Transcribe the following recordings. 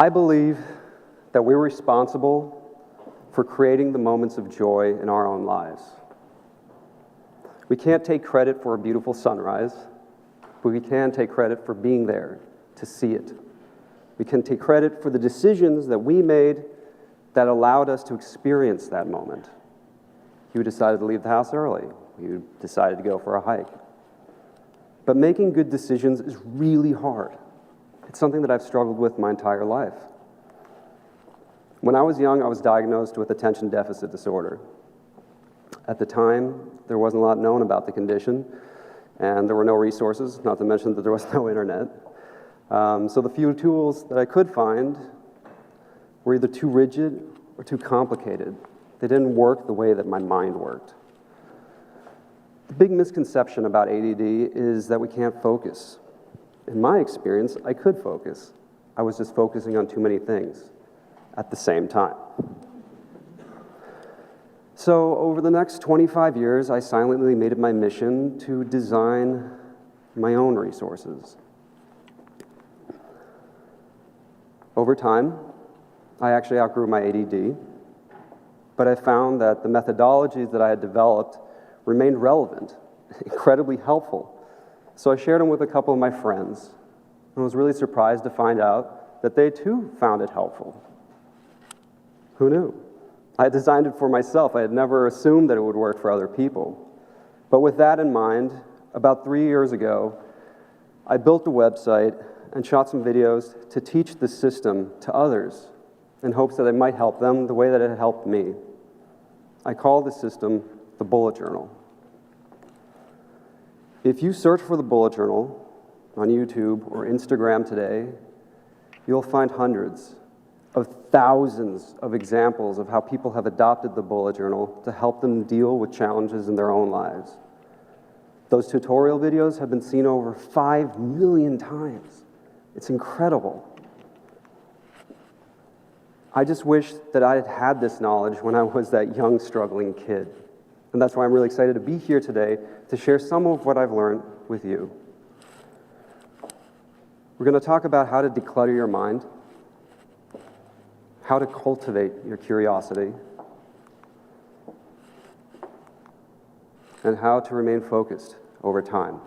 I believe that we're responsible for creating the moments of joy in our own lives. We can't take credit for a beautiful sunrise, but we can take credit for being there to see it. We can take credit for the decisions that we made that allowed us to experience that moment. You decided to leave the house early. You decided to go for a hike. But making good decisions is really hard. It's something that I've struggled with my entire life. When I was young, I was diagnosed with attention deficit disorder. At the time, there wasn't a lot known about the condition, and there were no resources, not to mention that there was no internet. So the few tools that I could find were either too rigid or too complicated. They didn't work the way that my mind worked. The big misconception about ADD is that we can't focus. In my experience, I could focus. I was just focusing on too many things at the same time. So over the next 25 years, I silently made it my mission to design my own resources. Over time, I actually outgrew my ADD, but I found that the methodologies that I had developed remained relevant, incredibly helpful. So I shared them with a couple of my friends, and was really surprised to find out that they too found it helpful. Who knew? I had designed it for myself. I had never assumed that it would work for other people. But with that in mind, about 3 years ago, I built a website and shot some videos to teach the system to others in hopes that it might help them the way that it helped me. I call the system the Bullet Journal. If you search for the Bullet Journal on YouTube or Instagram today, you'll find hundreds of thousands of examples of how people have adopted the Bullet Journal to help them deal with challenges in their own lives. Those tutorial videos have been seen over 5 million times. It's incredible. I just wish that I had had this knowledge when I was that young, struggling kid. And that's why I'm really excited to be here today to share some of what I've learned with you. We're going to talk about how to declutter your mind, how to cultivate your curiosity, and how to remain focused over time.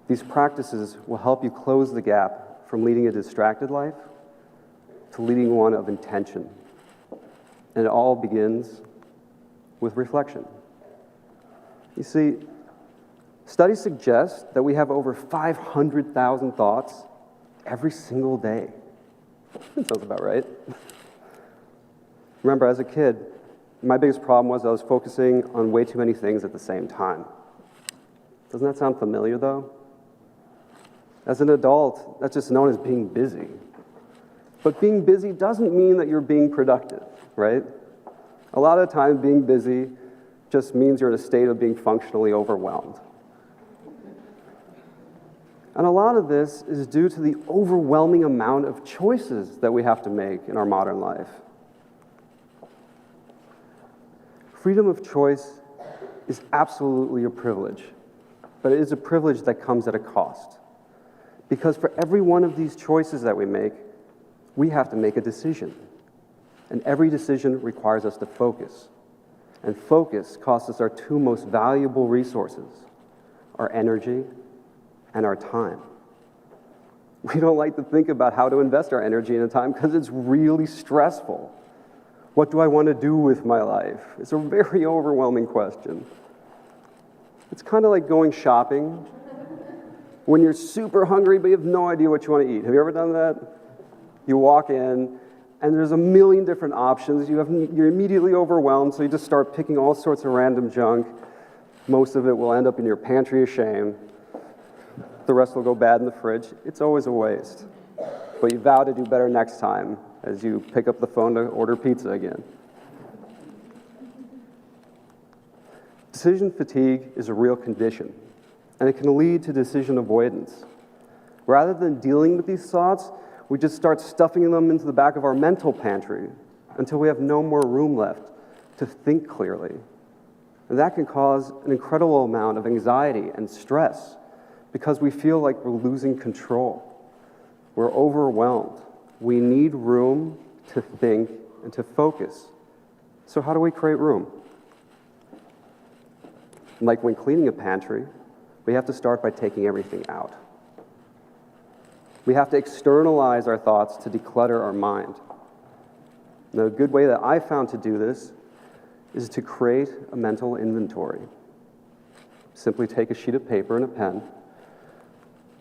These practices will help you close the gap from leading a distracted life to leading one of intention. And it all begins with reflection. You see, studies suggest that we have over 500,000 thoughts every single day. That sounds about right. Remember, as a kid, my biggest problem was I was focusing on way too many things at the same time. Doesn't that sound familiar, though? As an adult, that's just known as being busy. But being busy doesn't mean that you're being productive, right? A lot of times, being busy just means you're in a state of being functionally overwhelmed. And a lot of this is due to the overwhelming amount of choices that we have to make in our modern life. Freedom of choice is absolutely a privilege, but it is a privilege that comes at a cost. Because for every one of these choices that we make, we have to make a decision. And every decision requires us to focus. And focus costs us our two most valuable resources, our energy and our time. We don't like to think about how to invest our energy and time because it's really stressful. What do I want to do with my life? It's a very overwhelming question. It's kind of like going shopping when you're super hungry but you have no idea what you want to eat. Have you ever done that? You walk in and there's a million different options. You're immediately overwhelmed, so you just start picking all sorts of random junk. Most of it will end up in your pantry of shame. The rest will go bad in the fridge. It's always a waste. But you vow to do better next time as you pick up the phone to order pizza again. Decision fatigue is a real condition, and it can lead to decision avoidance. Rather than dealing with these thoughts, we just start stuffing them into the back of our mental pantry until we have no more room left to think clearly. And that can cause an incredible amount of anxiety and stress because we feel like we're losing control. We're overwhelmed. we need room to think and to focus. So how do we create room? Like when cleaning a pantry, we have to start by taking everything out. We have to externalize our thoughts to declutter our mind. Now, a good way that I found to do this is to create a mental inventory. Simply take a sheet of paper and a pen,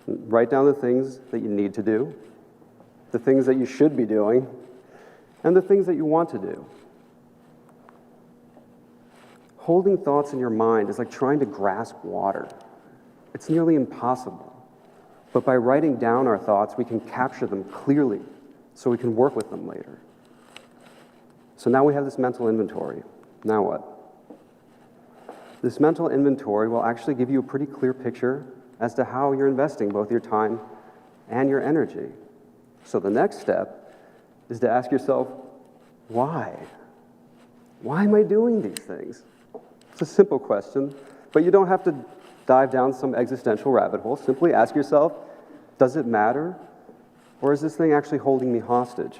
and write down the things that you need to do, the things that you should be doing, and the things that you want to do. Holding thoughts in your mind is like trying to grasp water. It's nearly impossible. But by writing down our thoughts, we can capture them clearly so we can work with them later. So now we have this mental inventory. Now what? This mental inventory will actually give you a pretty clear picture as to how you're investing both your time and your energy. So the next step is to ask yourself, why? Why am I doing these things? It's a simple question, but you don't have to dive down some existential rabbit hole. Simply ask yourself, does it matter? Or is this thing actually holding me hostage?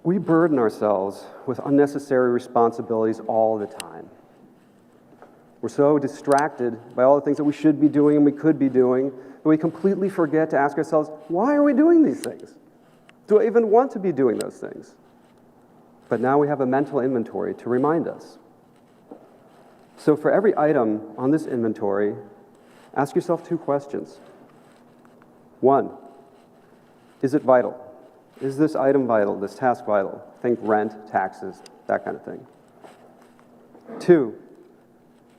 We burden ourselves with unnecessary responsibilities all the time. We're so distracted by all the things that we should be doing and we could be doing that we completely forget to ask ourselves, why are we doing these things? Do I even want to be doing those things? But now we have a mental inventory to remind us. So for every item on this inventory, ask yourself 2 questions. 1, is it vital? Is this item vital, this task vital? Think rent, taxes, that kind of thing. 2,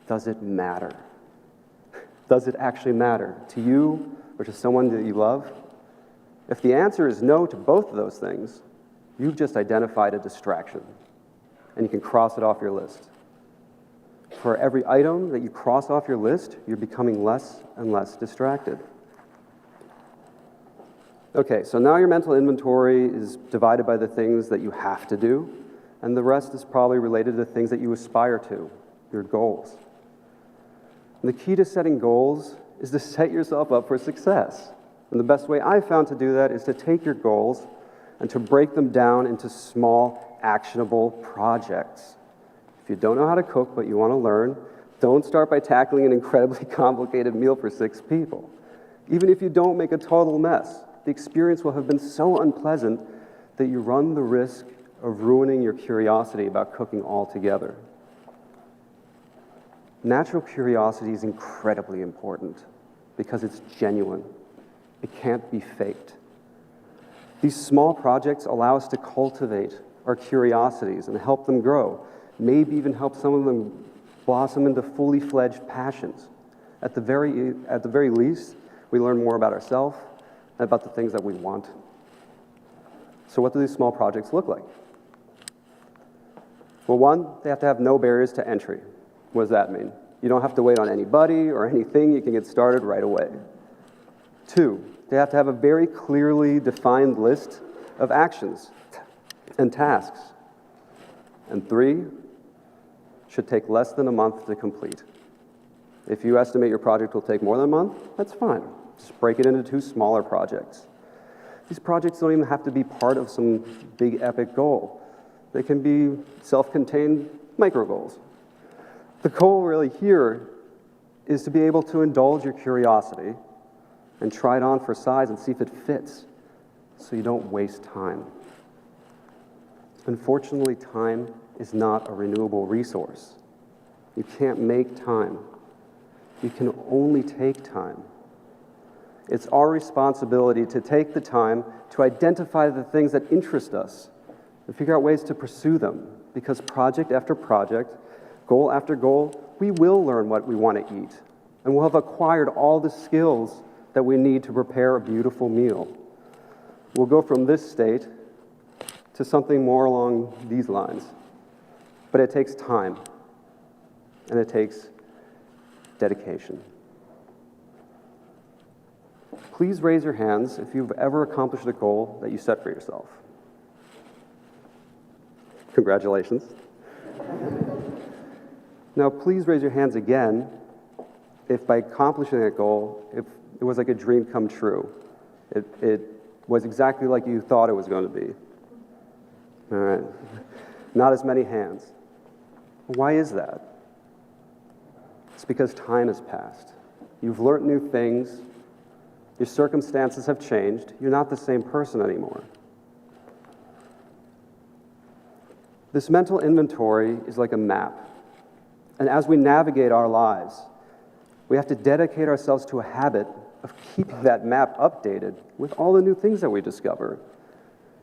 does it matter? Does it actually matter to you or to someone that you love? If the answer is no to both of those things, you've just identified a distraction, and you can cross it off your list. For every item that you cross off your list, you're becoming less and less distracted. Okay, so now your mental inventory is divided by the things that you have to do, and the rest is probably related to things that you aspire to, your goals. And the key to setting goals is to set yourself up for success. And the best way I've found to do that is to take your goals and to break them down into small, actionable projects. If you don't know how to cook but you want to learn, don't start by tackling an incredibly complicated meal for 6 people. Even if you don't make a total mess, the experience will have been so unpleasant that you run the risk of ruining your curiosity about cooking altogether. Natural curiosity is incredibly important because it's genuine. It can't be faked. These small projects allow us to cultivate our curiosities and help them grow, maybe even help some of them blossom into fully fledged passions. At the very least, we learn more about ourselves and about the things that we want. So what do these small projects look like? Well, 1, they have to have no barriers to entry. What does that mean? You don't have to wait on anybody or anything. You can get started right away. 2, they have to have a very clearly defined list of actions and tasks. And 3, should take less than a month to complete. If you estimate your project will take more than a month, that's fine. Just break it into 2 smaller projects. These projects don't even have to be part of some big epic goal. They can be self-contained micro goals. The goal really here is to be able to indulge your curiosity and try it on for size and see if it fits so you don't waste time. Unfortunately, time is not a renewable resource. You can't make time. You can only take time. It's our responsibility to take the time to identify the things that interest us and figure out ways to pursue them, because project after project, goal after goal, we will learn what we want to eat, and we'll have acquired all the skills that we need to prepare a beautiful meal. We'll go from this state to something more along these lines. But it takes time, and it takes dedication. Please raise your hands if you've ever accomplished a goal that you set for yourself. Congratulations. Now, please raise your hands again if by accomplishing that goal, if it was like a dream come true. It was exactly like you thought it was going to be. All right. Not as many hands. Why is that? It's because time has passed. You've learned new things. Your circumstances have changed. You're not the same person anymore. This mental inventory is like a map. And as we navigate our lives, we have to dedicate ourselves to a habit of keeping that map updated with all the new things that we discover.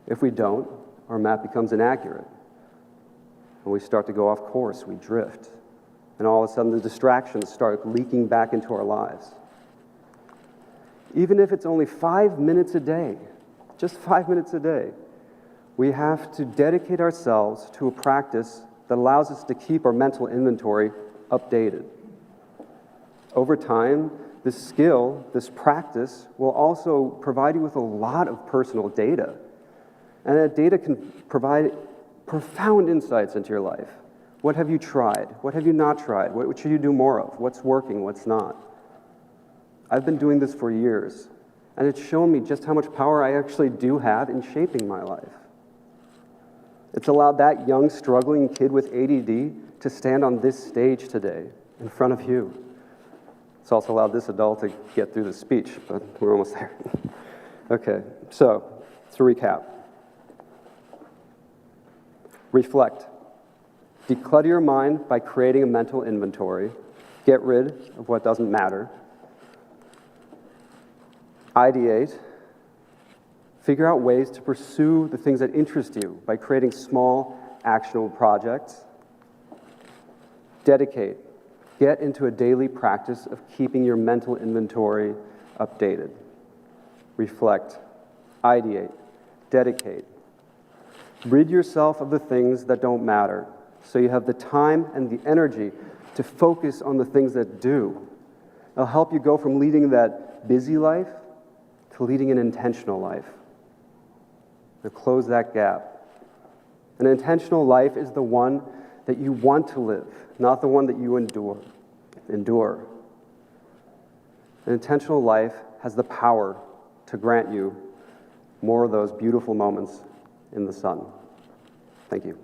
If we don't, our map becomes inaccurate. And we start to go off course, we drift. And all of a sudden the distractions start leaking back into our lives. Even if it's only 5 minutes a day, just 5 minutes a day, we have to dedicate ourselves to a practice that allows us to keep our mental inventory updated. Over time, this skill, this practice, will also provide you with a lot of personal data. And that data can provide profound insights into your life. What have you tried? What have you not tried? What should you do more of? What's working? What's not? I've been doing this for years, and it's shown me just how much power I actually do have in shaping my life. It's allowed that young, struggling kid with ADD to stand on this stage today in front of you. It's also allowed this adult to get through the speech, but we're almost there. Okay, so to recap. Reflect. Declutter your mind by creating a mental inventory. Get rid of what doesn't matter. Ideate. Figure out ways to pursue the things that interest you by creating small, actionable projects. Dedicate. Get into a daily practice of keeping your mental inventory updated. Reflect. Ideate. Dedicate. Rid yourself of the things that don't matter so you have the time and the energy to focus on the things that do. It'll help you go from leading that busy life to leading an intentional life. To close that gap. An intentional life is the one that you want to live, not the one that you endure. An intentional life has the power to grant you more of those beautiful moments in the sun. Thank you.